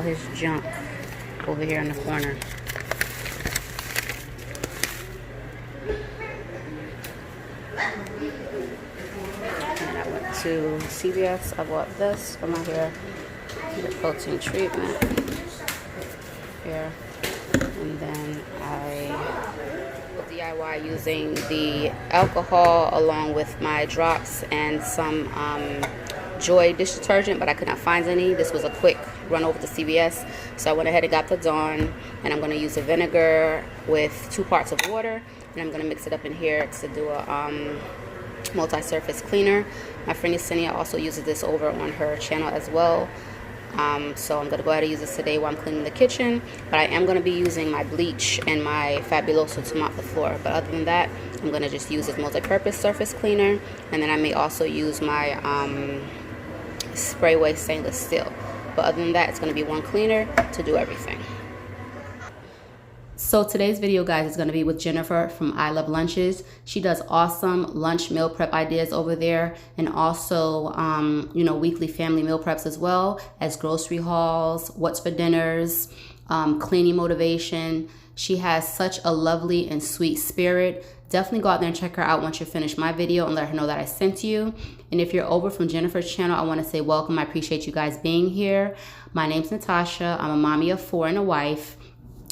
his junk over here in the corner. And I went to CVS. I bought this for my hair, the protein treatment here, and then I DIY using the alcohol along with my drops and some Joy dish detergent, but I could not find any. This was a quick run over to CVS, so I went ahead and got the Dawn, and I'm going to use the vinegar with 2 parts of water, and I'm going to mix it up in here to do a multi-surface cleaner. My friend Yesenia also uses this over on her channel as well. So I'm going to go ahead and use this today while I'm cleaning the kitchen, but I am going to be using my bleach and my Fabuloso to mop the floor. But other than that, I'm going to just use this multi-purpose surface cleaner, and then I may also use my Sprayway stainless steel. But other than that, it's going to be one cleaner to do everything. So today's video, guys, is going to be with Jennifer from I Love Lunches. She does awesome lunch meal prep ideas over there, and also you know, weekly family meal preps as well as grocery hauls, what's for dinners, cleaning motivation. She has such a lovely and sweet spirit. Definitely go out there and check her out once you finish my video and let her know that I sent you. And if you're over from Jennifer's channel, I want to say welcome. I appreciate you guys being here. My name's Natasha. I'm a mommy of 4 and a wife.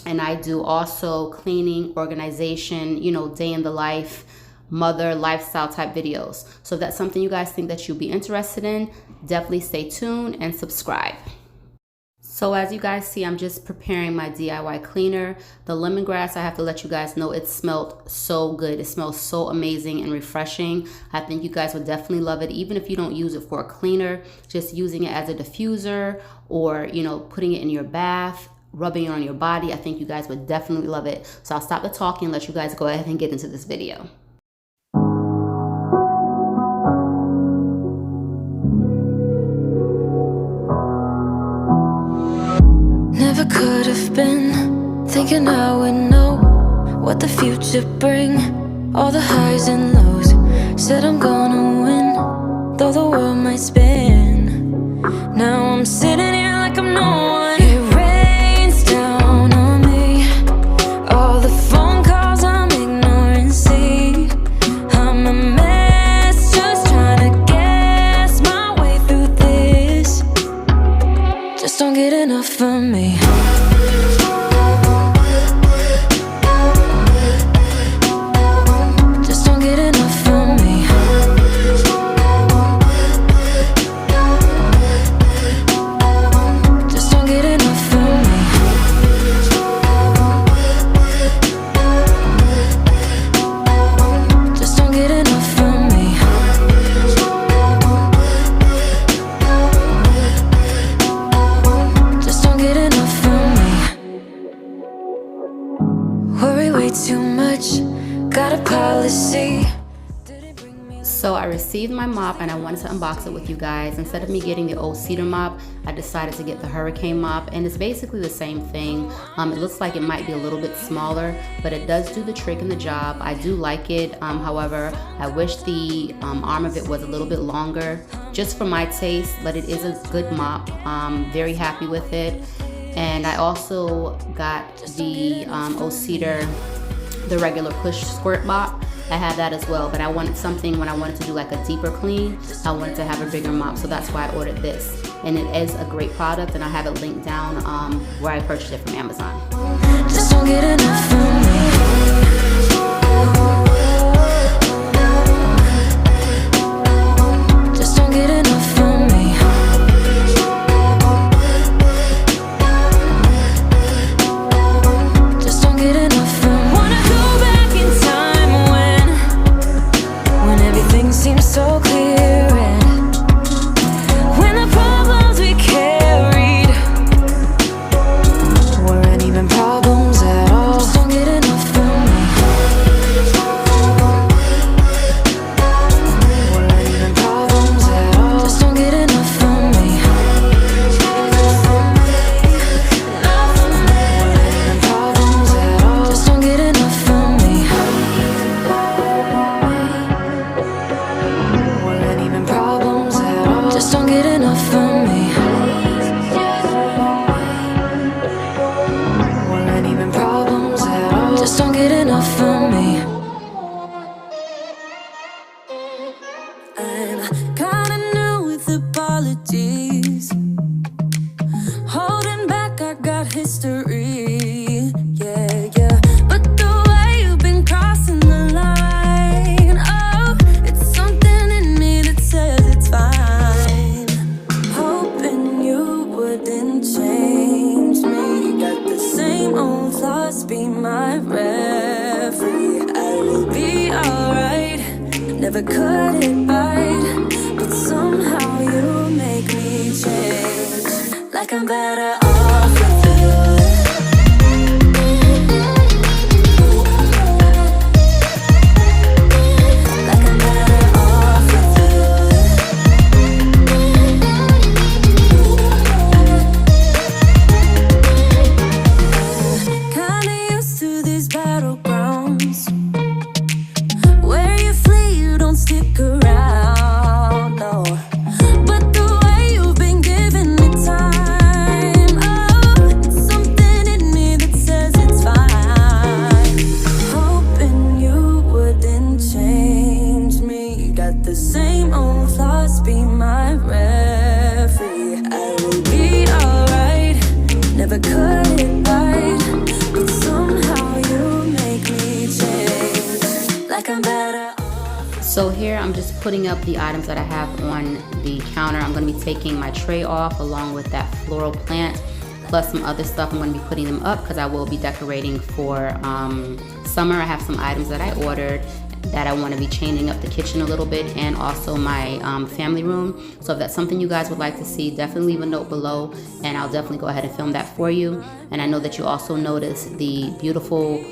And I do also cleaning, organization, you know, day in the life, mother, lifestyle type videos. So if that's something you guys think that you'll be interested in, definitely stay tuned and subscribe. So as you guys see, I'm just preparing my DIY cleaner. The lemongrass, I have to let you guys know, it smelled so good. It smells so amazing and refreshing. I think you guys would definitely love it, even if you don't use it for a cleaner, just using it as a diffuser, or, you know, putting it in your bath, rubbing it on your body. I think you guys would definitely love it. So I'll stop the talking and let you guys go ahead and get into this video. Never could have been thinking I would know what the future bring. All the highs and lows, said I'm gonna win, though the world might spin. Now I'm sitting here like I'm no one. It rains down on me, all the phone calls I'm ignoring. See, I'm a mess, just trying to guess my way through this. Just don't get enough of me. Just don't get enough of me. Just don't get enough of me. Just don't get enough of me. Just don't get enough of me. Worry way too much, got a policy. So I received my mop and I wanted to unbox it with you guys. Instead of me getting the old cedar mop, I decided to get the hurricane mop, and it's basically the same thing. It looks like it might be a little bit smaller, but it does do the trick and the job. I do like it. However, I wish the arm of it was a little bit longer, just for my taste, but it is a good mop. Very happy with it. And I also got the old cedar, the regular push squirt mop. I have that as well, but I wanted something when I wanted to do like a deeper clean. I wanted to have a bigger mop, so that's why I ordered this. And it is a great product, and I have it linked down where I purchased it from Amazon. Just don't get enough of me. Just don't get enough of me. Just don't get enough of me. Wanna go back in time when everything seems so clear, and when the problems we carried weren't even problems at all. my referee. I will be alright. Never cut it right, but somehow you make me change. Like I'm better off with you. Like I'm better off with you. Kinda used to these battlegrounds where you flee, you don't stick around, no. But the way you've been giving me time, oh, it's something in me that says it's fine. Hoping you wouldn't change me. You got the same old flaws, be my referee. I will be alright, never cut it right, but somehow you make me change. Like I'm better. So here I'm just putting up the items that I have on the counter. I'm going to be taking my tray off along with that floral plant plus some other stuff. I'm going to be putting them up because I will be decorating for summer. I have some items that I ordered that I want to be changing up the kitchen a little bit and also my family room. So if that's something you guys would like to see, definitely leave a note below and I'll definitely go ahead and film that for you. And I know that you also noticed the beautiful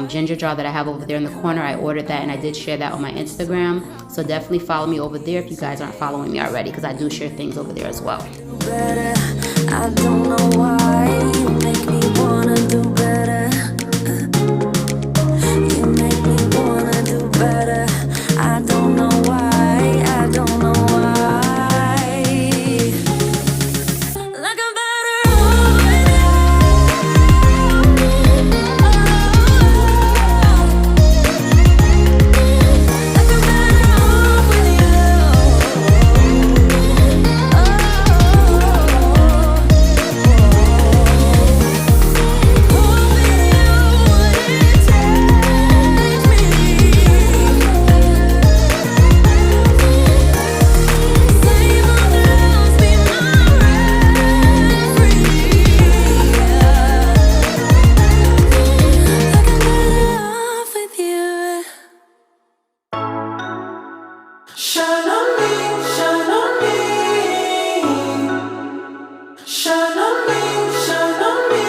ginger jar that I have over there in the corner. I ordered that and I did share that on my Instagram. So definitely follow me over there if you guys aren't following me already, because I do share things over there as well. Better. I don't know why you make me wanna do better. You make me wanna do better. I don't know why, I don't know why. Like I'm better off with you. Like I'm better off with you. Shine on me, shine on me. Shine on me, shine on me.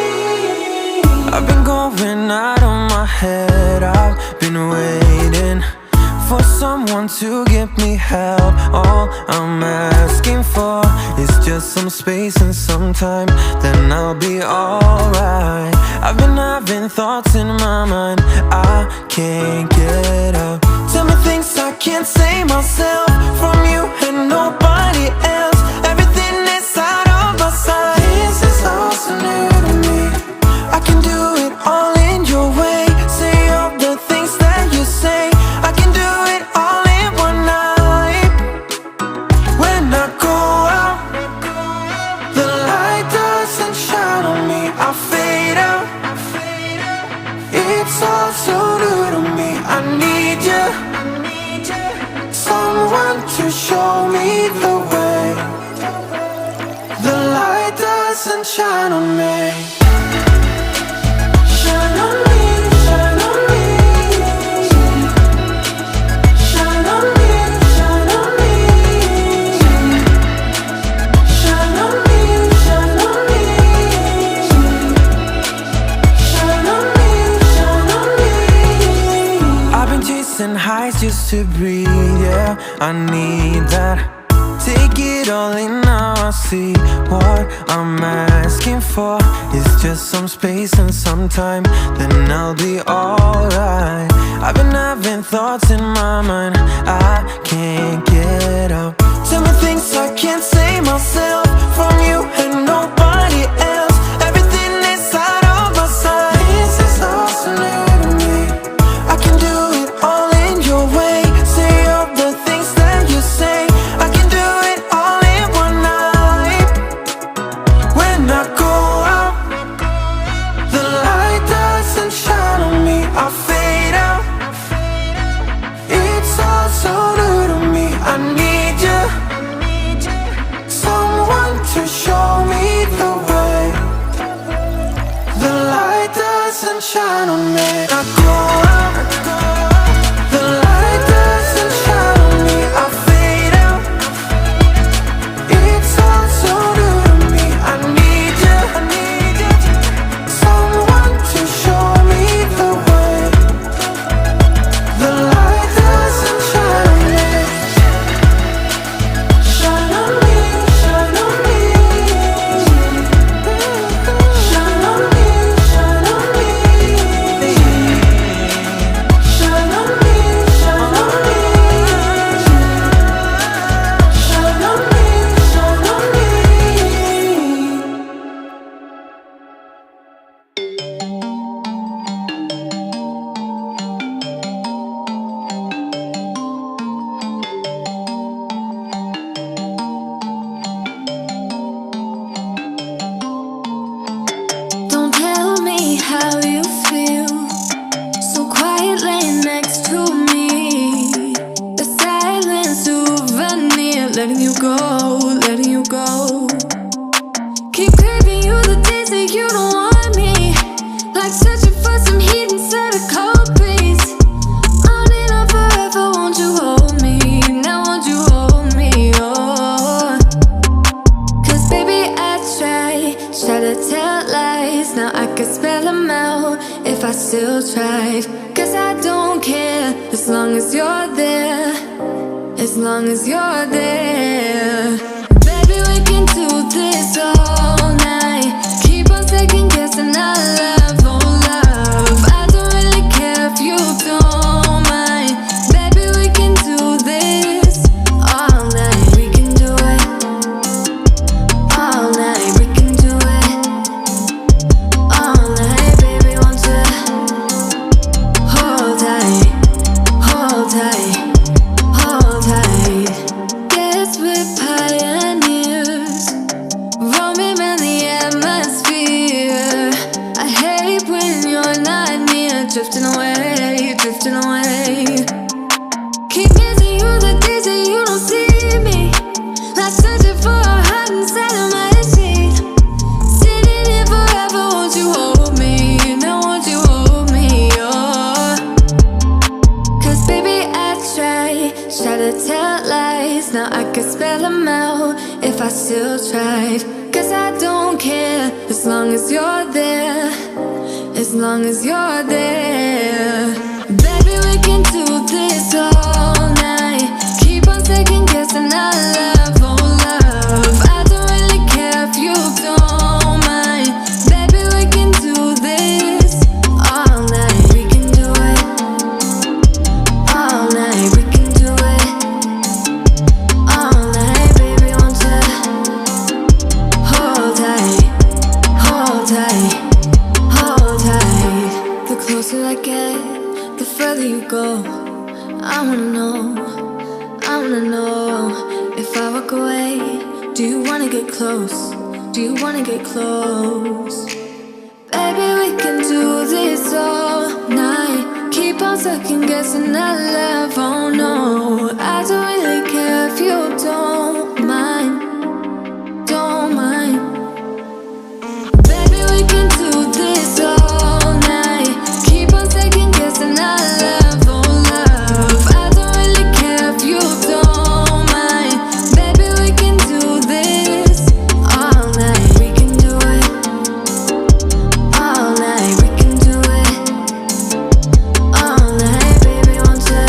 I've been going out of my head. I've been waiting for someone to give me help. All I'm asking for is just some space and some time, then I'll be alright. I've been having thoughts in my mind I can't get out. Tell me things I can't say myself, from you and nobody else. Everything is out of my sight. This is all so new to me. I can do it all in your way. Say all the things that you say. I can do it all in one night. When I go out, the light doesn't shine on me. I fade out. It's all so new to me. I need you, someone to show me the way. The light doesn't shine on me. Shine on me, shine on me. Shine on me, shine on me. Shine on me, shine on me. Shine on me, shine on me. I've been chasing highs just to breathe, yeah, I need that. Take it all in now, I see what I'm asking for is just some space and some time, then I'll be alright. I've been having thoughts in my mind I can't get out. Tell me things I can't say myself, from you and nobody else. Everything is out of my sight. This is all so new to me. I can do it all in your way. Say all the things that you say. I can do it all in one night. When I go out, the light doesn't shine on me. I fade out. It's all so new to me. I shine on me. I go out, the light doesn't shine on me. I fade out, it's all so new to me. I need you, someone to show me the way. The light doesn't shine on me. Shine on me, shine on me. Shine on me, shine on me. Shine on me, shine on me. Shine on me, shine on me. Don't tell me how you feel, so quiet laying next to me. A silent souvenir, letting you go, letting you go. Keep craving you the days that you don't want me, like searching for some heat inside a cold breeze. On and on forever, won't you hold me? Now won't you hold me? Oh, 'cause baby I try to tell lies. Now I could spell them out if I still tried. 'Cause I don't care as long as you're there, as long as you're there. Baby, we can do this all night. Keep on second guessing our love, oh love. I don't really care if you don't mind. Baby, we can do this all night. We can do it all night. We can do it all night. Baby, won't you hold tight, hold tight, hold tight. Guess we're pioneers, roaming around the atmosphere. I hate when you're not near, drifting away, drifting away. Keep missing you the days that you don't see me, like searching for a heart inside of my sheet. Sitting here forever, won't you hold me? Now won't you hold me? Oh, 'cause baby I try to tell lies. Now I could spell them out if I still tried. 'Cause I don't care as long as you're there, as long as you're there. Baby, we can do this all night. Keep on second guessing our love, oh love. I don't really care if you don't mind. Baby, we can do this all night. We can do it all night. We can do it all night. Baby, won't you hold tight, hold tight, hold tight. The closer I get, the further you go. I wanna know, I wanna know. If I walk away, do you wanna get close? Do you wanna get close? Baby, we can do this all night. Keep on second guessing our love, oh no. I don't really care if you don't mind, don't mind. Baby, we can do this all night. Keep on second guessing our love, oh love. I don't really care if you don't mind. Baby, we can do this all night. We can do it all night. We can do it all night. Baby, won't you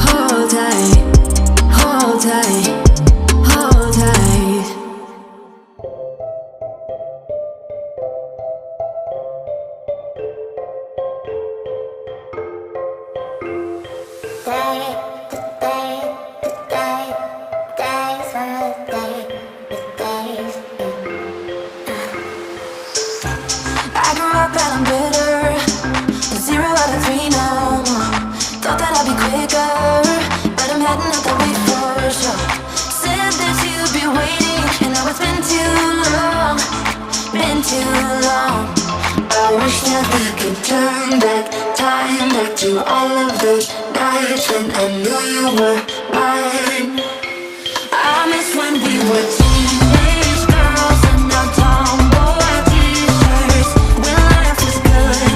hold tight, hold tight, hold tight. I grew up and I'm bitter, 0 out of 3 now. Thought that I'd be quicker, but I'm heading out that way for sure. Said that you'd be waiting, and now it's been too long, been too long. I wish that we could turn back time, back to all of the nights when I knew you were mine. I miss when we were teenage girls in our Tomboy T-shirts. When life was good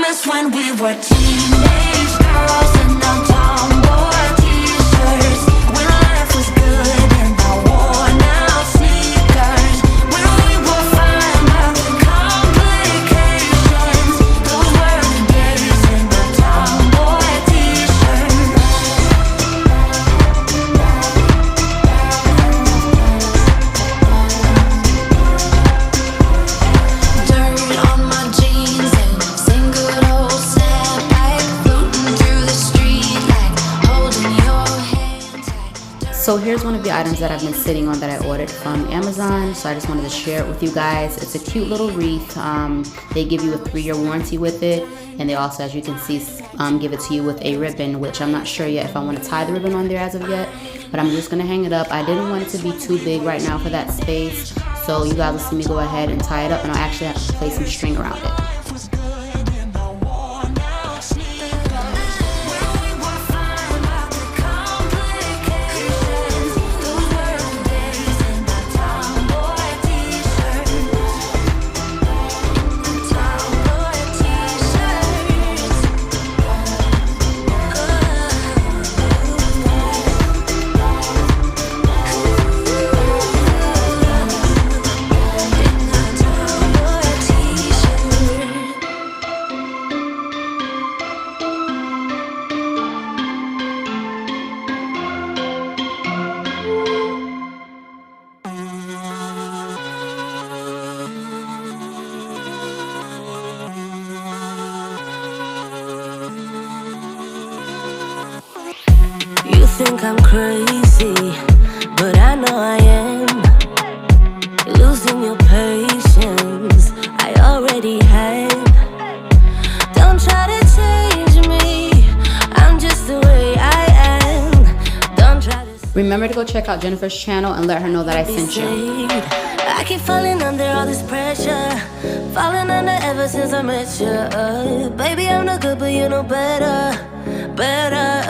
miss when we were teenage girls in our Tomboy T-shirts, when life was good and I worn out sneakers, when we were fine by the complications. Those were the days in the Tomboy T-shirts. Dirt on my jeans and single old snapback, floating through the street like holding your hand tight. So here's one of the items that I've been sitting on that I ordered from Amazon. So I just wanted to share it with you guys. It's a cute little wreath. They give you a 3-year warranty with it. And they also, as you can see, give it to you with a ribbon, which I'm not sure yet if I want to tie the ribbon on there as of yet. But I'm just going to hang it up. I didn't want it to be too big right now for that space. So you guys will see me go ahead and tie it up. And I'll actually have to place some string around it. You think I'm crazy, but I know I am. You're losing your patience, I already have. Don't try to change me, I'm just the way I am. Don't try to Remember to go check out Jennifer's channel and let her know that I be sent you. saved. I keep falling under all this pressure, falling under ever since I met you. Baby, I'm no good, but you know better, better.